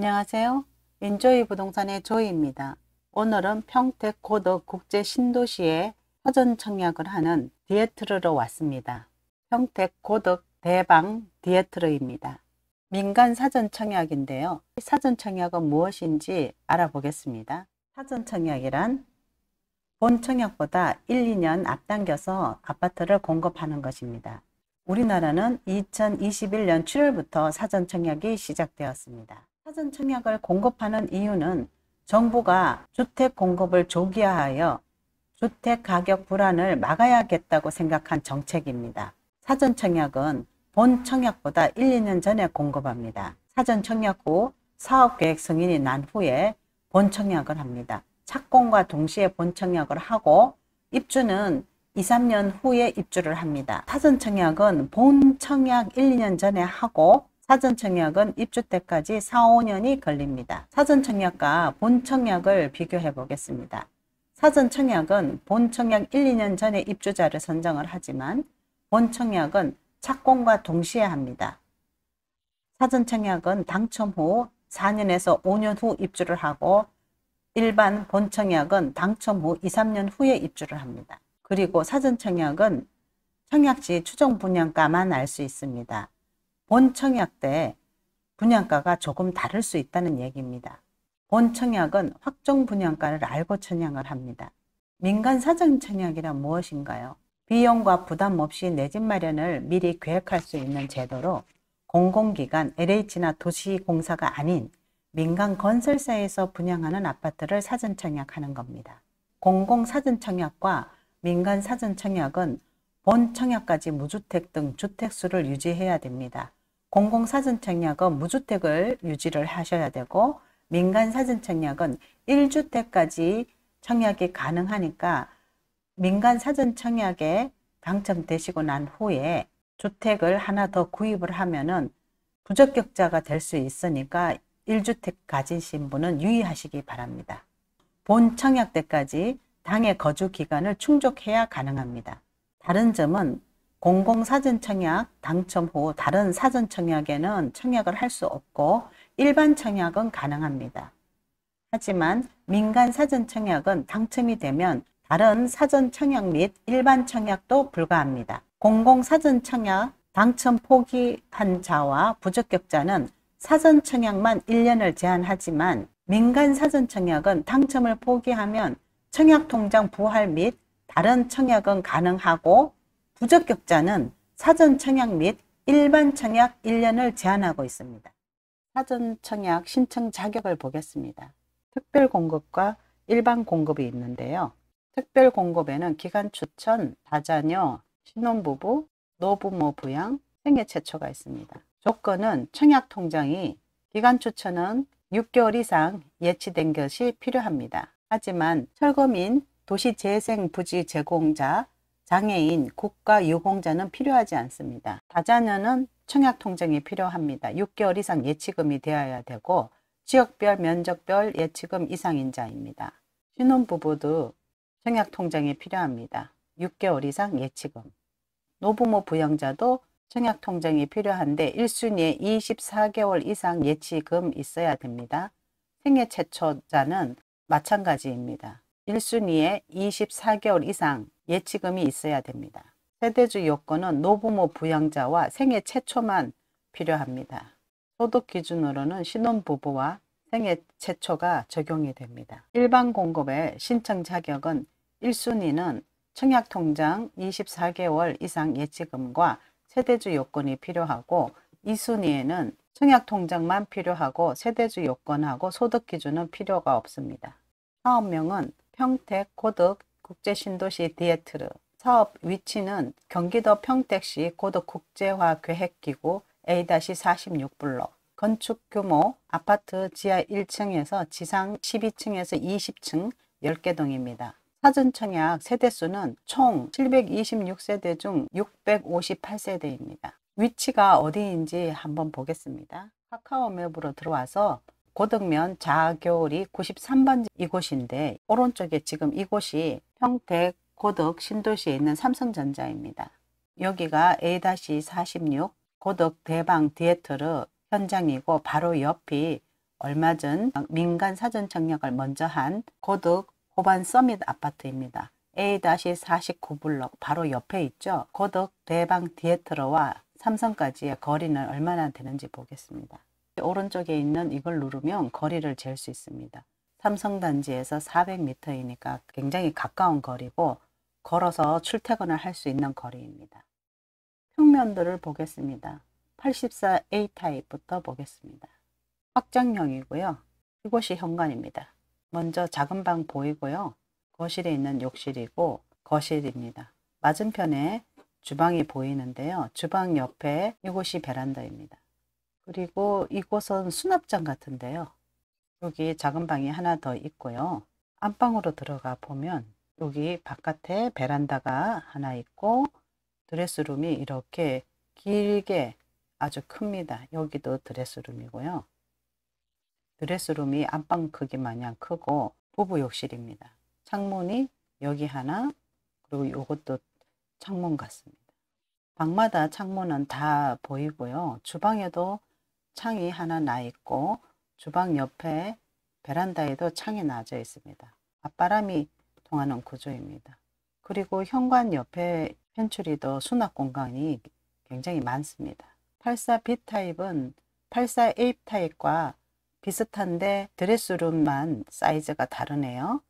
안녕하세요. 인조이 부동산의 조이입니다. 오늘은 평택 고덕 국제 신도시에 사전 청약을 하는 디에트르로 왔습니다. 평택 고덕 대방 디에트르입니다. 민간 사전 청약인데요. 사전 청약은 무엇인지 알아보겠습니다. 사전 청약이란 본 청약보다 1, 2년 앞당겨서 아파트를 공급하는 것입니다. 우리나라는 2021년 7월부터 사전 청약이 시작되었습니다. 사전 청약을 공급하는 이유는 정부가 주택 공급을 조기화하여 주택 가격 불안을 막아야겠다고 생각한 정책입니다. 사전 청약은 본 청약보다 1, 2년 전에 공급합니다. 사전 청약 후 사업계획 승인이 난 후에 본 청약을 합니다. 착공과 동시에 본 청약을 하고 입주는 2, 3년 후에 입주를 합니다. 사전 청약은 본 청약 1, 2년 전에 하고 사전 청약은 입주 때까지 4, 5년이 걸립니다. 사전 청약과 본 청약을 비교해 보겠습니다. 사전 청약은 본 청약 1, 2년 전에 입주자를 선정을 하지만 본 청약은 착공과 동시에 합니다. 사전 청약은 당첨 후 4년에서 5년 후 입주를 하고 일반 본 청약은 당첨 후 2, 3년 후에 입주를 합니다. 그리고 사전 청약은 청약지 추정 분양가만 알 수 있습니다. 본 청약 때 분양가가 조금 다를 수 있다는 얘기입니다. 본 청약은 확정 분양가를 알고 청약을 합니다. 민간 사전 청약이란 무엇인가요? 비용과 부담 없이 내 집 마련을 미리 계획할 수 있는 제도로 공공기관, LH나 도시공사가 아닌 민간 건설사에서 분양하는 아파트를 사전 청약하는 겁니다. 공공 사전 청약과 민간 사전 청약은 본 청약까지 무주택 등 주택수를 유지해야 됩니다. 공공 사전 청약은 무주택을 유지를 하셔야 되고 민간 사전 청약은 1주택까지 청약이 가능하니까 민간 사전 청약에 당첨되시고 난 후에 주택을 하나 더 구입을 하면은 부적격자가 될 수 있으니까 1주택 가지신 분은 유의하시기 바랍니다. 본 청약 때까지 당해 거주 기간을 충족해야 가능합니다. 다른 점은 공공사전 청약 당첨 후 다른 사전 청약에는 청약을 할 수 없고 일반 청약은 가능합니다. 하지만 민간 사전 청약은 당첨이 되면 다른 사전 청약 및 일반 청약도 불가합니다. 공공사전 청약 당첨 포기한 자와 부적격자는 사전 청약만 1년을 제한하지만 민간 사전 청약은 당첨을 포기하면 청약통장 부활 및 다른 청약은 가능하고 부적격자는 사전 청약 및 일반 청약 1년을 제한하고 있습니다. 사전 청약 신청 자격을 보겠습니다. 특별 공급과 일반 공급이 있는데요. 특별 공급에는 기간 추천, 다자녀, 신혼부부, 노부모 부양, 생애 최초가 있습니다. 조건은 청약통장이 기간 추천은 6개월 이상 예치된 것이 필요합니다. 하지만 철거민, 도시재생 부지 제공자, 장애인, 국가유공자는 필요하지 않습니다. 다자녀는 청약통장이 필요합니다. 6개월 이상 예치금이 되어야 되고 지역별, 면적별 예치금 이상인자입니다. 신혼부부도 청약통장이 필요합니다. 6개월 이상 예치금. 노부모 부양자도 청약통장이 필요한데 1순위에 24개월 이상 예치금 있어야 됩니다. 생애 최초자는 마찬가지입니다. 1순위에 24개월 이상 예치금이 있어야 됩니다. 세대주 요건은 노부모 부양자와 생애 최초만 필요합니다. 소득 기준으로는 신혼부부와 생애 최초가 적용이 됩니다. 일반 공급의 신청 자격은 1순위는 청약통장 24개월 이상 예치금과 세대주 요건이 필요하고 2순위에는 청약통장만 필요하고 세대주 요건하고 소득 기준은 필요가 없습니다. 사업명은 평택 고덕 국제신도시 디에트르. 사업 위치는 경기도 평택시 고덕 국제화 계획기구 A-46블록. 건축 규모 아파트 지하 1층에서 지상 12층에서 20층 10개 동입니다. 사전 청약 세대수는 총 726세대 중 658세대입니다. 위치가 어디인지 한번 보겠습니다. 카카오맵으로 들어와서 고덕면 자교리 93번 이곳인데 오른쪽에 지금 이곳이 평택 고덕 신도시에 있는 삼성전자입니다. 여기가 A-46 고덕 대방 디에트르 현장이고 바로 옆이 얼마 전 민간 사전 청약을 먼저 한 고덕 호반 서밋 아파트입니다. A-49블록 바로 옆에 있죠. 고덕 대방 디에트러와 삼성까지의 거리는 얼마나 되는지 보겠습니다. 오른쪽에 있는 이걸 누르면 거리를 잴 수 있습니다. 삼성단지에서 400m이니까 굉장히 가까운 거리고 걸어서 출퇴근을 할 수 있는 거리입니다. 평면들을 보겠습니다. 84A 타입부터 보겠습니다. 확장형이고요. 이곳이 현관입니다. 먼저 작은 방 보이고요. 거실에 있는 욕실이고 거실입니다. 맞은편에 주방이 보이는데요. 주방 옆에 이곳이 베란다입니다. 그리고 이곳은 수납장 같은데요. 여기 작은 방이 하나 더 있고요. 안방으로 들어가 보면 여기 바깥에 베란다가 하나 있고 드레스룸이 이렇게 길게 아주 큽니다. 여기도 드레스룸이고요. 드레스룸이 안방 크기 마냥 크고 부부 욕실입니다. 창문이 여기 하나, 그리고 이것도 창문 같습니다. 방마다 창문은 다 보이고요. 주방에도 창이 하나 나 있고 주방 옆에 베란다에도 창이 나져 있습니다. 앞바람이 통하는 구조입니다. 그리고 현관 옆에 펜츄리도 수납 공간이 굉장히 많습니다. 84B 타입은 84A 타입과 비슷한데 드레스룸만 사이즈가 다르네요.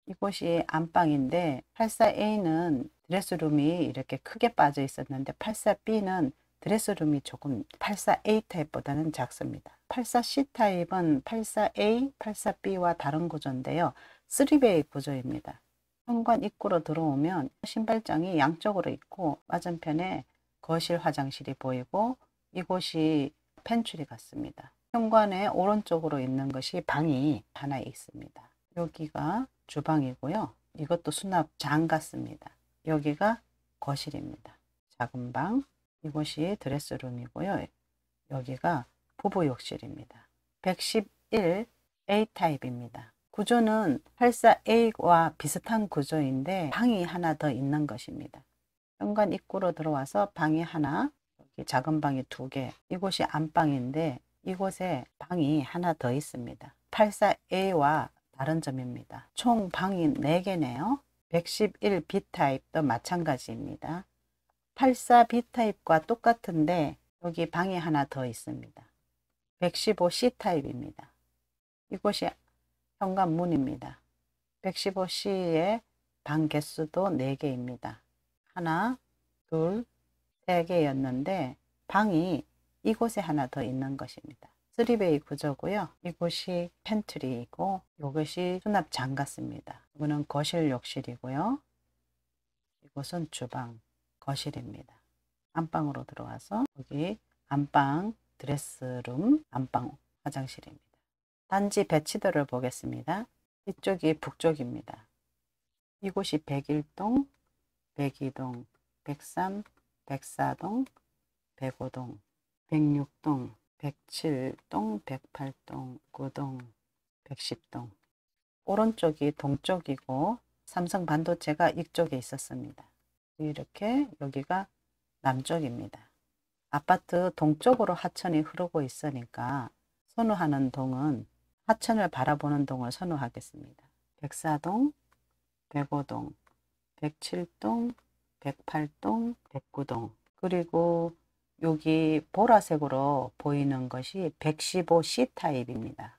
이곳이 안방인데 84A는 드레스룸이 이렇게 크게 빠져 있었는데 84B는 드레스룸이 조금 84A 타입보다는 작습니다. 84C 타입은 84A, 84B와 다른 구조인데요. 3베이 구조입니다. 현관 입구로 들어오면 신발장이 양쪽으로 있고 맞은편에 거실 화장실이 보이고 이곳이 펜츄리 같습니다. 현관의 오른쪽으로 있는 것이 방이 하나 있습니다. 여기가 주방이고요. 이것도 수납장 같습니다. 여기가 거실입니다. 작은 방, 이곳이 드레스룸이고요. 여기가 부부 욕실입니다. 111A 타입입니다. 구조는 84A와 비슷한 구조인데 방이 하나 더 있는 것입니다. 현관 입구로 들어와서 방이 하나, 여기 작은 방이 2개, 이곳이 안방인데 이곳에 방이 하나 더 있습니다. 84A와 다른 점입니다. 총 방이 4개네요. 111B 타입도 마찬가지입니다. 84B 타입과 똑같은데 여기 방이 하나 더 있습니다. 115C 타입입니다. 이곳이 현관문입니다. 115C의 방 개수도 4개입니다. 하나, 둘, 3개였는데 방이 이곳에 하나 더 있는 것입니다. 3베이 구조고요. 이곳이 팬트리이고 이것이 수납장 같습니다. 이거는 거실 욕실이고요. 이곳은 주방, 거실입니다. 안방으로 들어와서 여기 안방, 드레스룸, 안방, 화장실입니다. 단지 배치도를 보겠습니다. 이쪽이 북쪽입니다. 이곳이 101동, 102동, 103, 104동, 105동, 106동, 107동, 108동, 9동, 110동. 오른쪽이 동쪽이고 삼성 반도체가 이쪽에 있었습니다. 이렇게 여기가 남쪽입니다. 아파트 동쪽으로 하천이 흐르고 있으니까 선호하는 동은 하천을 바라보는 동을 선호하겠습니다. 104동, 105동, 107동, 108동, 109동. 그리고 여기 보라색으로 보이는 것이 115C 타입입니다.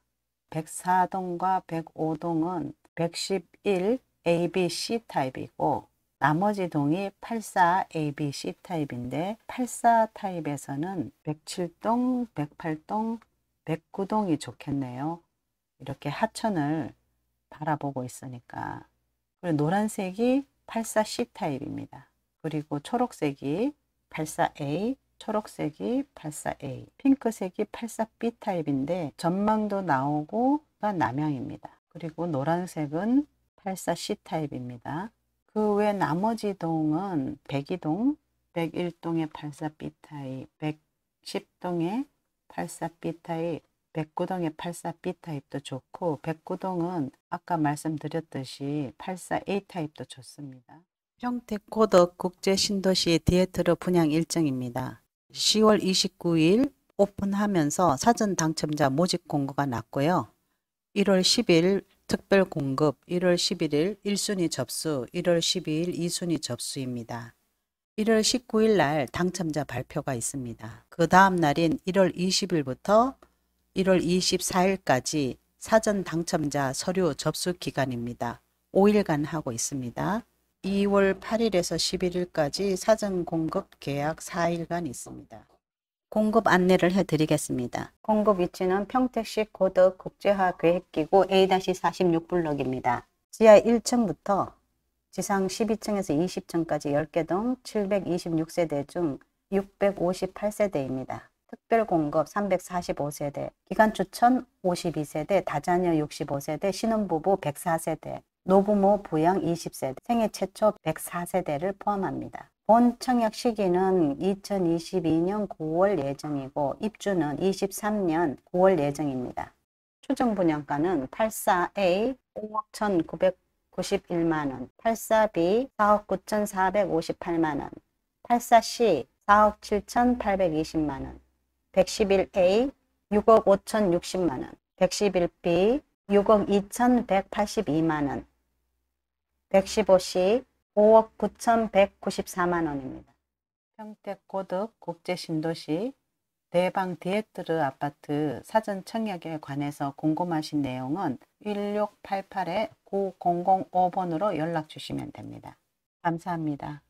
104동과 105동은 111 ABC 타입이고 나머지 동이 84 ABC 타입인데 84 타입에서는 107동, 108동, 109동이 좋겠네요. 이렇게 하천을 바라보고 있으니까. 그리고 노란색이 84C 타입입니다. 그리고 초록색이 84A, 초록색이 84A, 핑크색이 84B 타입인데 전망도 나오고 남향입니다. 그리고 노란색은 84C 타입입니다. 그 외 나머지 동은 102동, 101동의 84B 타입, 110동의 84B 타입, 109동의 84B 타입도 좋고 109동은 아까 말씀드렸듯이 84A 타입도 좋습니다. 평택 고덕 국제 신도시 디에트러 분양 일정입니다. 10월 29일 오픈하면서 사전 당첨자 모집 공고가 났고요. 1월 10일 특별 공급, 1월 11일 1순위 접수, 1월 12일 2순위 접수입니다. 1월 19일 날 당첨자 발표가 있습니다. 그 다음 날인 1월 20일부터 1월 24일까지 사전 당첨자 서류 접수 기간입니다. 5일간 하고 있습니다. 2월 8일에서 11일까지 사전 공급 계약 4일간 있습니다. 공급 안내를 해드리겠습니다. 공급 위치는 평택시 고덕 국제화 계획기구 A-46블럭입니다. 지하 1층부터 지상 12층에서 20층까지 10개 동 726세대 중 658세대입니다. 특별 공급 345세대, 기간 추천 52세대, 다자녀 65세대, 신혼부부 104세대, 노부모 부양 20세대, 생애 최초 104세대를 포함합니다. 본 청약 시기는 2022년 9월 예정이고 입주는 23년 9월 예정입니다. 추정 분양가는 84A 5억 1,991만원, 84B 4억 9,458만원, 84C 4억 7,820만원, 111A 6억 5,060만원, 111B 6억 2,182만원, 115C 5억 9,194만원입니다. 평택 고덕 국제신도시 대방 디에트르 아파트 사전 청약에 관해서 궁금하신 내용은 1688-9005번으로 연락 주시면 됩니다. 감사합니다.